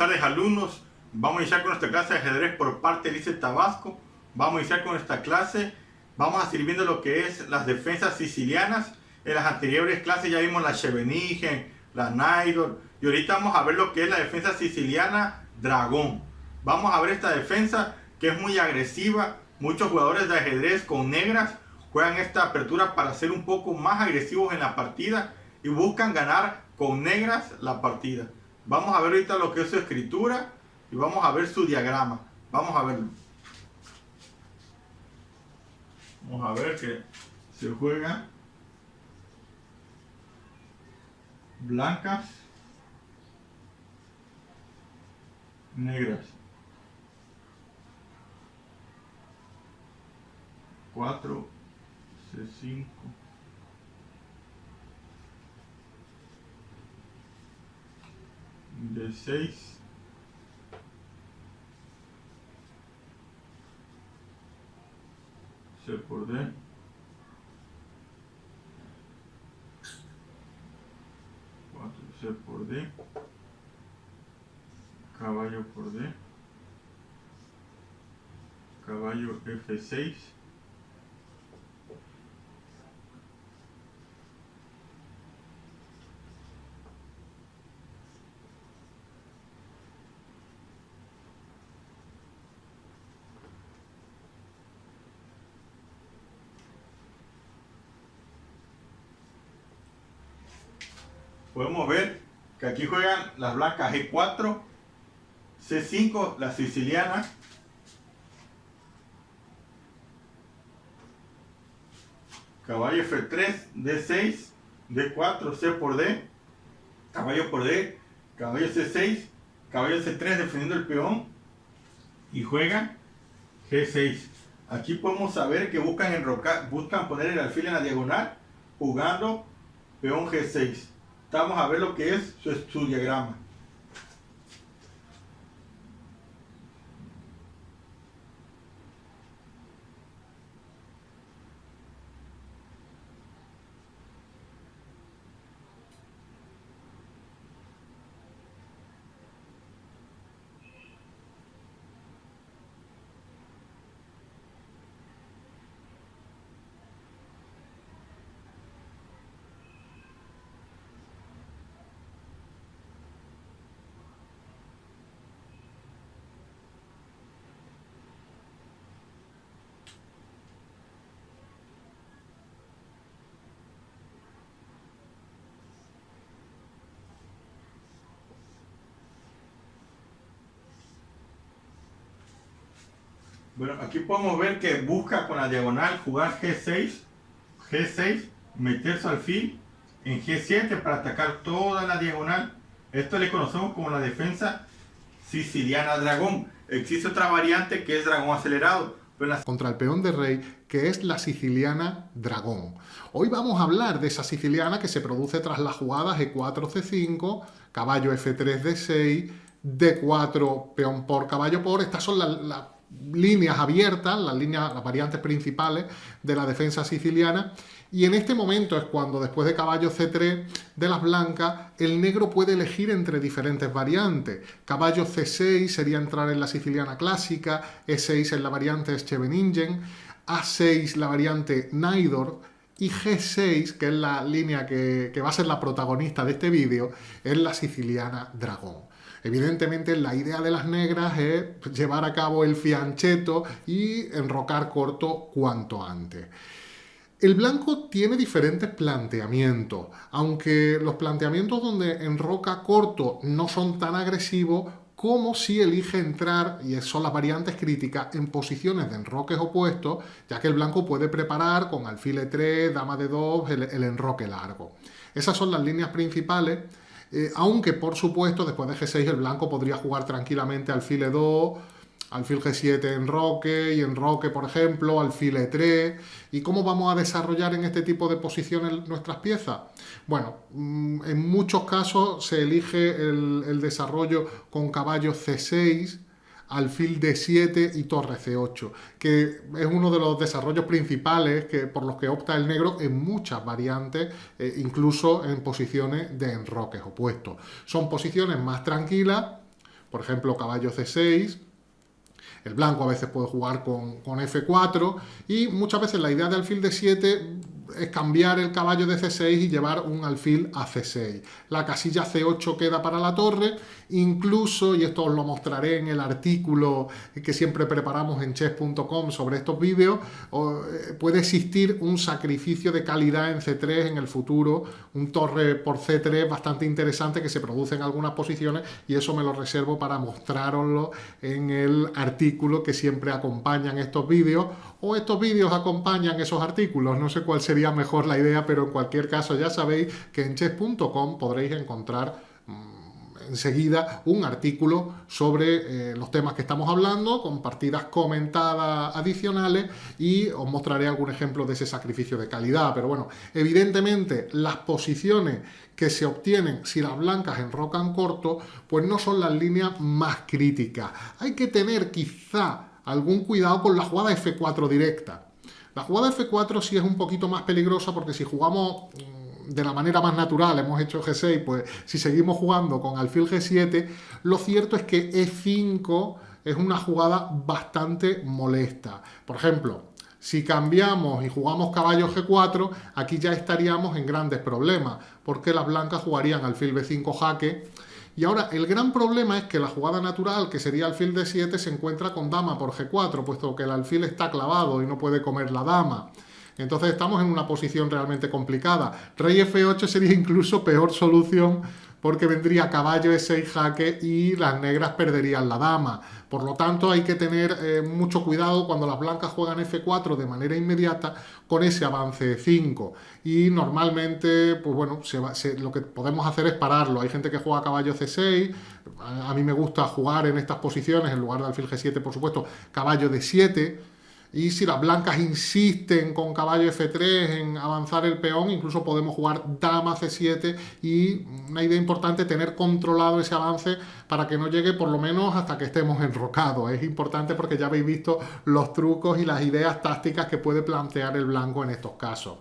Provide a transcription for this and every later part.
tardes, alumnos. Vamos a iniciar con nuestra clase de ajedrez por parte de Lice Tabasco. Vamos a iniciar con esta clase. Vamos a seguir viendo lo que es las defensas sicilianas. En las anteriores clases ya vimos la Scheveningen, la Najdorf, y ahorita vamos a ver lo que es la defensa siciliana Dragón. Vamos a ver esta defensa que es muy agresiva. Muchos jugadores de ajedrez con negras juegan esta apertura para ser un poco más agresivos en la partida y buscan ganar con negras la partida. Vamos a ver ahorita lo que es su escritura y vamos a ver su diagrama. Vamos a verlo. Vamos a ver que se juega blancas, negras. 4, C5. D6. C por D. C por D. Caballo por D. Caballo F6. Podemos ver que aquí juegan las blancas G4, C5, la siciliana, caballo F3, D6, D4, C por D, caballo por D, caballo C6, caballo C3 defendiendo el peón y juegan G6. Aquí podemos saber que buscan enrocar, buscan poner el alfil en la diagonal jugando peón G6. Vamos a ver lo que es su diagrama. Bueno, aquí podemos ver que busca con la diagonal jugar G6, meter su alfil en G7 para atacar toda la diagonal. Esto le conocemos como la defensa siciliana dragón. Existe otra variante que es dragón acelerado. Contra el peón de rey, que es la siciliana dragón. Hoy vamos a hablar de esa siciliana que se produce tras las jugadas E4, C5, caballo F3, D6, D4, peón por, caballo por. Estas son las líneas abiertas, las variantes principales de la defensa siciliana, y en este momento es cuando después de caballo C3 de las blancas el negro puede elegir entre diferentes variantes. Caballo C6 sería entrar en la siciliana clásica, E6 en la variante Scheveningen, A6 la variante Najdorf, y G6, que es la línea que va a ser la protagonista de este vídeo, es la siciliana dragón. Evidentemente la idea de las negras es llevar a cabo el fianchetto y enrocar corto cuanto antes. El blanco tiene diferentes planteamientos, aunque los planteamientos donde enroca corto no son tan agresivos como si elige entrar, y son las variantes críticas, en posiciones de enroques opuestos, ya que el blanco puede preparar con alfil E3, dama de 2, el enroque largo. Esas son las líneas principales. Aunque, por supuesto, después de G6 el blanco podría jugar tranquilamente alfil E2, alfil G7 enroque, por ejemplo, alfil E3. ¿Y cómo vamos a desarrollar en este tipo de posiciones nuestras piezas? Bueno, en muchos casos se elige el desarrollo con caballo C6, alfil D7 y torre C8, que es uno de los desarrollos principales por los que opta el negro en muchas variantes, incluso en posiciones de enroques opuestos. Son posiciones más tranquilas, por ejemplo, caballo C6. El blanco a veces puede jugar con F4 y muchas veces la idea de alfil D7 es cambiar el caballo de C6 y llevar un alfil a C6. La casilla C8 queda para la torre, incluso, y esto os lo mostraré en el artículo que siempre preparamos en chess.com sobre estos vídeos, puede existir un sacrificio de calidad en C3 en el futuro, un torre por C3 bastante interesante que se produce en algunas posiciones, y eso me lo reservo para mostraroslo en el artículo que siempre acompañan estos vídeos, o estos vídeos acompañan esos artículos, no sé cuál sería mejor la idea, pero en cualquier caso ya sabéis que en chess.com podréis encontrar enseguida un artículo sobre los temas que estamos hablando, con partidas comentadas adicionales, y os mostraré algún ejemplo de ese sacrificio de calidad. Pero bueno, evidentemente las posiciones que se obtienen si las blancas enrocan corto, pues no son las líneas más críticas. Hay que tener quizá algún cuidado con la jugada F4 directa. La jugada F4 sí es un poquito más peligrosa, porque si jugamos de la manera más natural, hemos hecho G6, pues si seguimos jugando con alfil G7, lo cierto es que E5 es una jugada bastante molesta. Por ejemplo, si cambiamos y jugamos caballo G4, aquí ya estaríamos en grandes problemas, porque las blancas jugarían alfil B5 jaque. Y ahora el gran problema es que la jugada natural, que sería alfil D7, se encuentra con dama por G4, puesto que el alfil está clavado y no puede comer la dama. Entonces estamos en una posición realmente complicada. Rey F8 sería incluso peor solución, porque vendría caballo E6 jaque y las negras perderían la dama. Por lo tanto, hay que tener mucho cuidado cuando las blancas juegan F4 de manera inmediata con ese avance E5. Y normalmente, pues bueno, lo que podemos hacer es pararlo. Hay gente que juega caballo C6. A mí me gusta jugar en estas posiciones, en lugar de alfil G7, por supuesto, caballo D7. Y si las blancas insisten con caballo F3 en avanzar el peón, incluso podemos jugar dama C7, y una idea importante, tener controlado ese avance para que no llegue por lo menos hasta que estemos enrocados. Es importante porque ya habéis visto los trucos y las ideas tácticas que puede plantear el blanco en estos casos.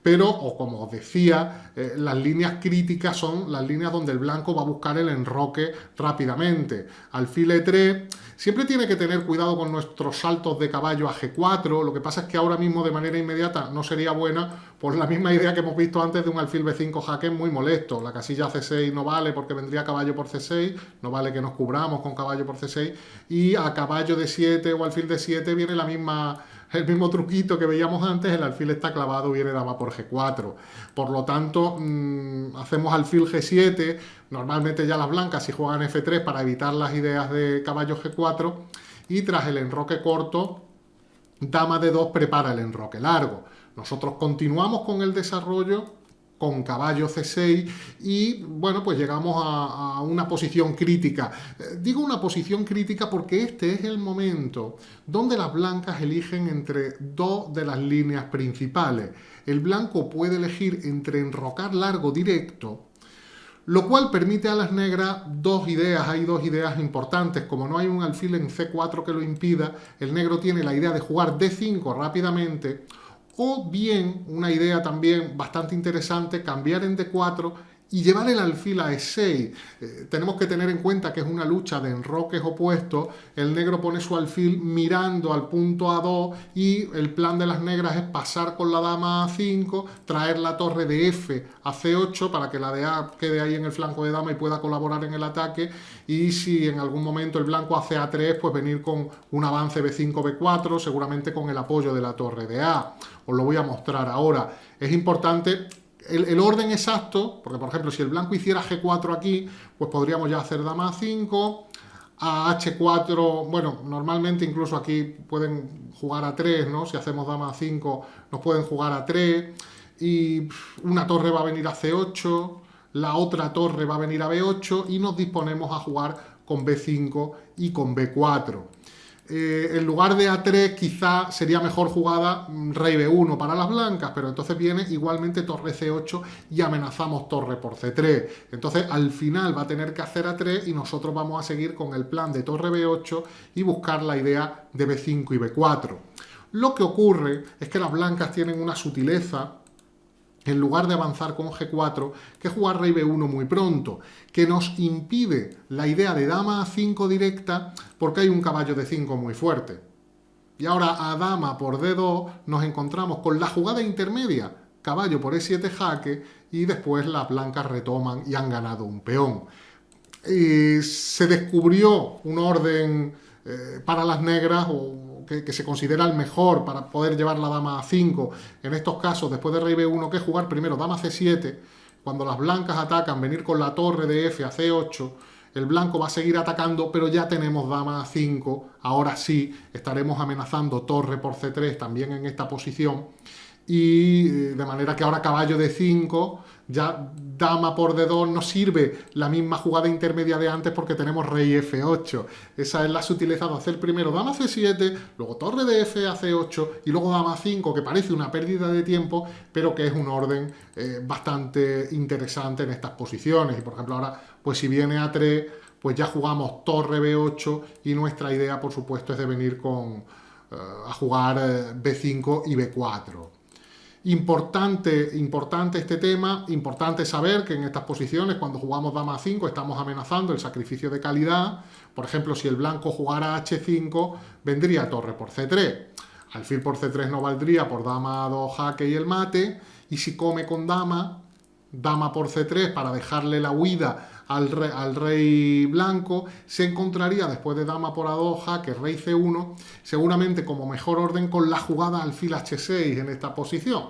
Pero, o como os decía, las líneas críticas son las líneas donde el blanco va a buscar el enroque rápidamente. Alfil E3, siempre tiene que tener cuidado con nuestros saltos de caballo a G4, lo que pasa es que ahora mismo de manera inmediata no sería buena, por la misma idea que hemos visto antes de un alfil B5 jaque muy molesto. La casilla C6 no vale porque vendría caballo por C6, no vale que nos cubramos con caballo por C6, y a caballo D7 o alfil D7 viene el mismo truquito que veíamos antes, el alfil está clavado, viene dama por G4. Por lo tanto, hacemos alfil G7, normalmente ya las blancas si juegan F3 para evitar las ideas de caballo G4, y tras el enroque corto, dama D2 prepara el enroque largo. Nosotros continuamos con el desarrollo con caballo C6 y bueno, pues llegamos a una posición crítica. Digo una posición crítica porque este es el momento donde las blancas eligen entre dos de las líneas principales. El blanco puede elegir entre enrocar largo directo, lo cual permite a las negras dos ideas. Hay dos ideas importantes. Como no hay un alfil en C4 que lo impida, el negro tiene la idea de jugar D5 rápidamente. O bien, una idea también bastante interesante, cambiar en D4 y llevar el alfil a E6. Tenemos que tener en cuenta que es una lucha de enroques opuestos. El negro pone su alfil mirando al punto A2 y el plan de las negras es pasar con la dama a A5, traer la torre de F a C8 para que la de A quede ahí en el flanco de dama y pueda colaborar en el ataque. Y si en algún momento el blanco hace A3, pues venir con un avance B5, B4, seguramente con el apoyo de la torre de A. Os lo voy a mostrar ahora. Es importante el orden exacto, porque por ejemplo si el blanco hiciera G4 aquí, pues podríamos ya hacer dama A5, a H4, bueno, normalmente incluso aquí pueden jugar a 3, ¿no? Si hacemos dama A5 nos pueden jugar a 3, y una torre va a venir a C8, la otra torre va a venir a B8 y nos disponemos a jugar con B5 y con B4. En lugar de A3 quizá sería mejor jugada rey B1 para las blancas, pero entonces viene igualmente torre C8 y amenazamos torre por C3. Entonces al final va a tener que hacer A3 y nosotros vamos a seguir con el plan de torre B8 y buscar la idea de B5 y B4. Lo que ocurre es que las blancas tienen una sutileza en lugar de avanzar con G4, que jugar rey B1 muy pronto, que nos impide la idea de dama A5 directa porque hay un caballo de 5 muy fuerte. Y ahora a dama por D2 nos encontramos con la jugada intermedia, caballo por E7 jaque, y después las blancas retoman y han ganado un peón. Se descubrió un orden para las negras o que se considera el mejor para poder llevar la dama a 5 en estos casos después de rey b1, que es jugar primero dama c7. Cuando las blancas atacan, venir con la torre de f a c8, el blanco va a seguir atacando, pero ya tenemos dama a 5, ahora sí estaremos amenazando torre por c3 también en esta posición, y de manera que ahora caballo de 5, ya dama por d2 no sirve la misma jugada intermedia de antes porque tenemos rey f8. Esa es la sutileza de hacer primero dama c7, luego torre de f a c8 y luego dama a5, que parece una pérdida de tiempo, pero que es un orden bastante interesante en estas posiciones. Y por ejemplo ahora, pues si viene a3, pues ya jugamos torre b8 y nuestra idea, por supuesto, es de venir a jugar b5 y b4. Importante este tema, importante saber que en estas posiciones, cuando jugamos dama a5, estamos amenazando el sacrificio de calidad. Por ejemplo, si el blanco jugara h5, vendría torre por c3. Alfil por c3 no valdría por dama a2 jaque y el mate. Y si come con dama por c3 para dejarle la huida al rey blanco, se encontraría después de dama por a2 jaque, rey c1, seguramente como mejor orden con la jugada alfil h6 en esta posición,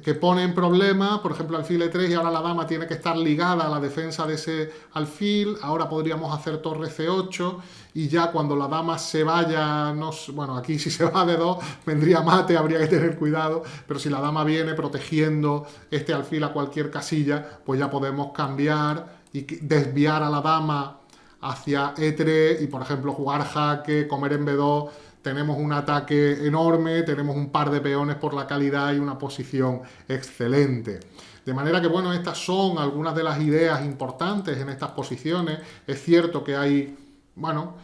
que pone en problema, por ejemplo, alfil e3 y ahora la dama tiene que estar ligada a la defensa de ese alfil. Ahora podríamos hacer torre c8 y ya cuando la dama se vaya, bueno, aquí si se va de 2 vendría mate, habría que tener cuidado, pero si la dama viene protegiendo este alfil a cualquier casilla, pues ya podemos cambiar y desviar a la dama hacia e3 y, por ejemplo, jugar jaque, comer en b2. Tenemos un ataque enorme, tenemos un par de peones por la calidad y una posición excelente. De manera que, bueno, estas son algunas de las ideas importantes en estas posiciones. Es cierto que hay, bueno,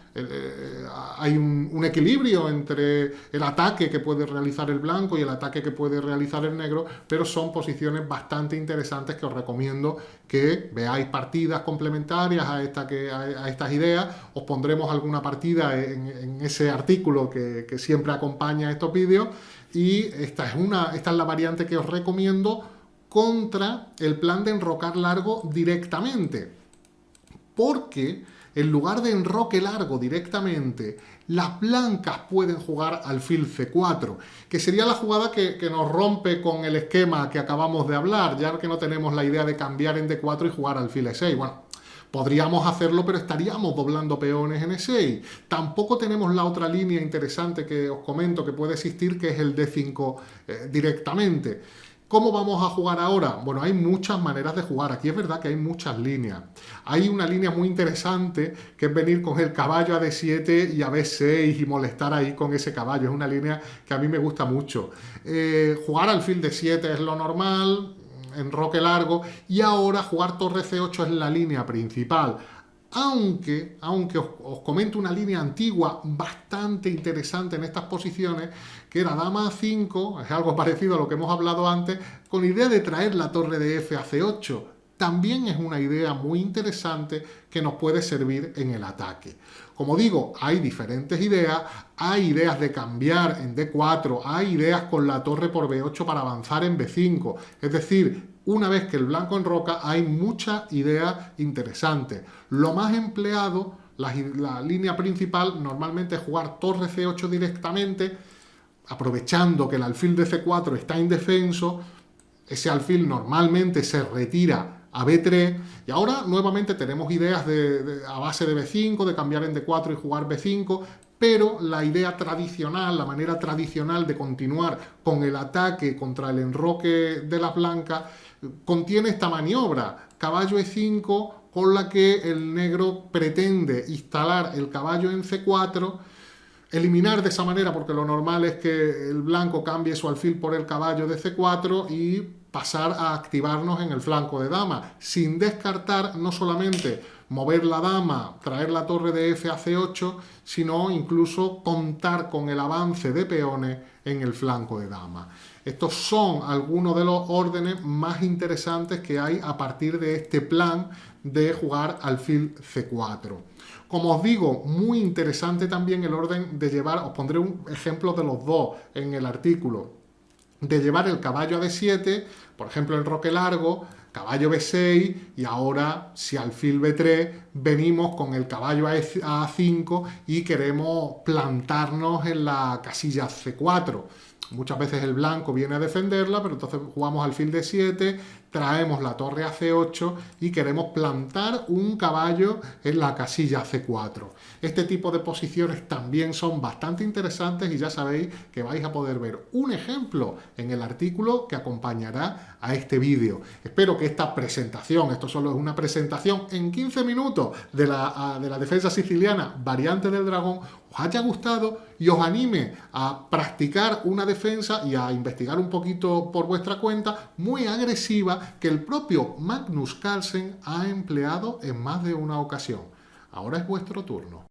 hay un equilibrio entre el ataque que puede realizar el blanco y el ataque que puede realizar el negro, pero son posiciones bastante interesantes que os recomiendo que veáis partidas complementarias a estas ideas. Os pondremos alguna partida en ese artículo que siempre acompaña estos vídeos, y esta es la variante que os recomiendo contra el plan de enrocar largo directamente, porque en lugar de enroque largo directamente, las blancas pueden jugar alfil c4, que sería la jugada que nos rompe con el esquema que acabamos de hablar, ya que no tenemos la idea de cambiar en d4 y jugar alfil e6. Bueno, podríamos hacerlo, pero estaríamos doblando peones en e6. Tampoco tenemos la otra línea interesante que os comento que puede existir, que es el d5 directamente. ¿Cómo vamos a jugar ahora? Bueno, hay muchas maneras de jugar. Aquí es verdad que hay muchas líneas. Hay una línea muy interesante que es venir con el caballo a d7 y a b6 y molestar ahí con ese caballo. Es una línea que a mí me gusta mucho. Jugar alfil d7 es lo normal, enroque largo, y ahora jugar torre c8 es la línea principal. Aunque os comento una línea antigua bastante interesante en estas posiciones, que era dama a5, es algo parecido a lo que hemos hablado antes, con idea de traer la torre de f a c8. También es una idea muy interesante que nos puede servir en el ataque. Como digo, hay diferentes ideas, hay ideas de cambiar en d4, hay ideas con la torre por b8 para avanzar en b5, es decir, una vez que el blanco enroca, hay muchas ideas interesantes. Lo más empleado, la línea principal, normalmente es jugar torre c8 directamente, aprovechando que el alfil de c4 está indefenso. Ese alfil normalmente se retira a b3, y ahora nuevamente tenemos ideas a base de b5, de cambiar en d4 y jugar b5, pero la idea tradicional, la manera tradicional de continuar con el ataque contra el enroque de las blancas, contiene esta maniobra, caballo e5, con la que el negro pretende instalar el caballo en c4, eliminar de esa manera, porque lo normal es que el blanco cambie su alfil por el caballo de c4 y pasar a activarnos en el flanco de dama, sin descartar no solamente mover la dama, traer la torre de F a C8, sino incluso contar con el avance de peones en el flanco de dama. Estos son algunos de los órdenes más interesantes que hay a partir de este plan de jugar alfil C4. Como os digo, muy interesante también el orden de llevar, os pondré un ejemplo de los dos en el artículo, de llevar el caballo a D7, por ejemplo en roque largo, caballo B6 y ahora si alfil B3 venimos con el caballo a A5 y queremos plantarnos en la casilla C4. Muchas veces el blanco viene a defenderla, pero entonces jugamos alfil D7, traemos la torre a C8 y queremos plantar un caballo en la casilla C4. Este tipo de posiciones también son bastante interesantes y ya sabéis que vais a poder ver un ejemplo en el artículo que acompañará a este vídeo. Espero que esta presentación, esto solo es una presentación en 15 minutos de la defensa siciliana variante del dragón, os haya gustado y os anime a practicar una defensa y a investigar un poquito por vuestra cuenta muy agresiva que el propio Magnus Carlsen ha empleado en más de una ocasión. Ahora es vuestro turno.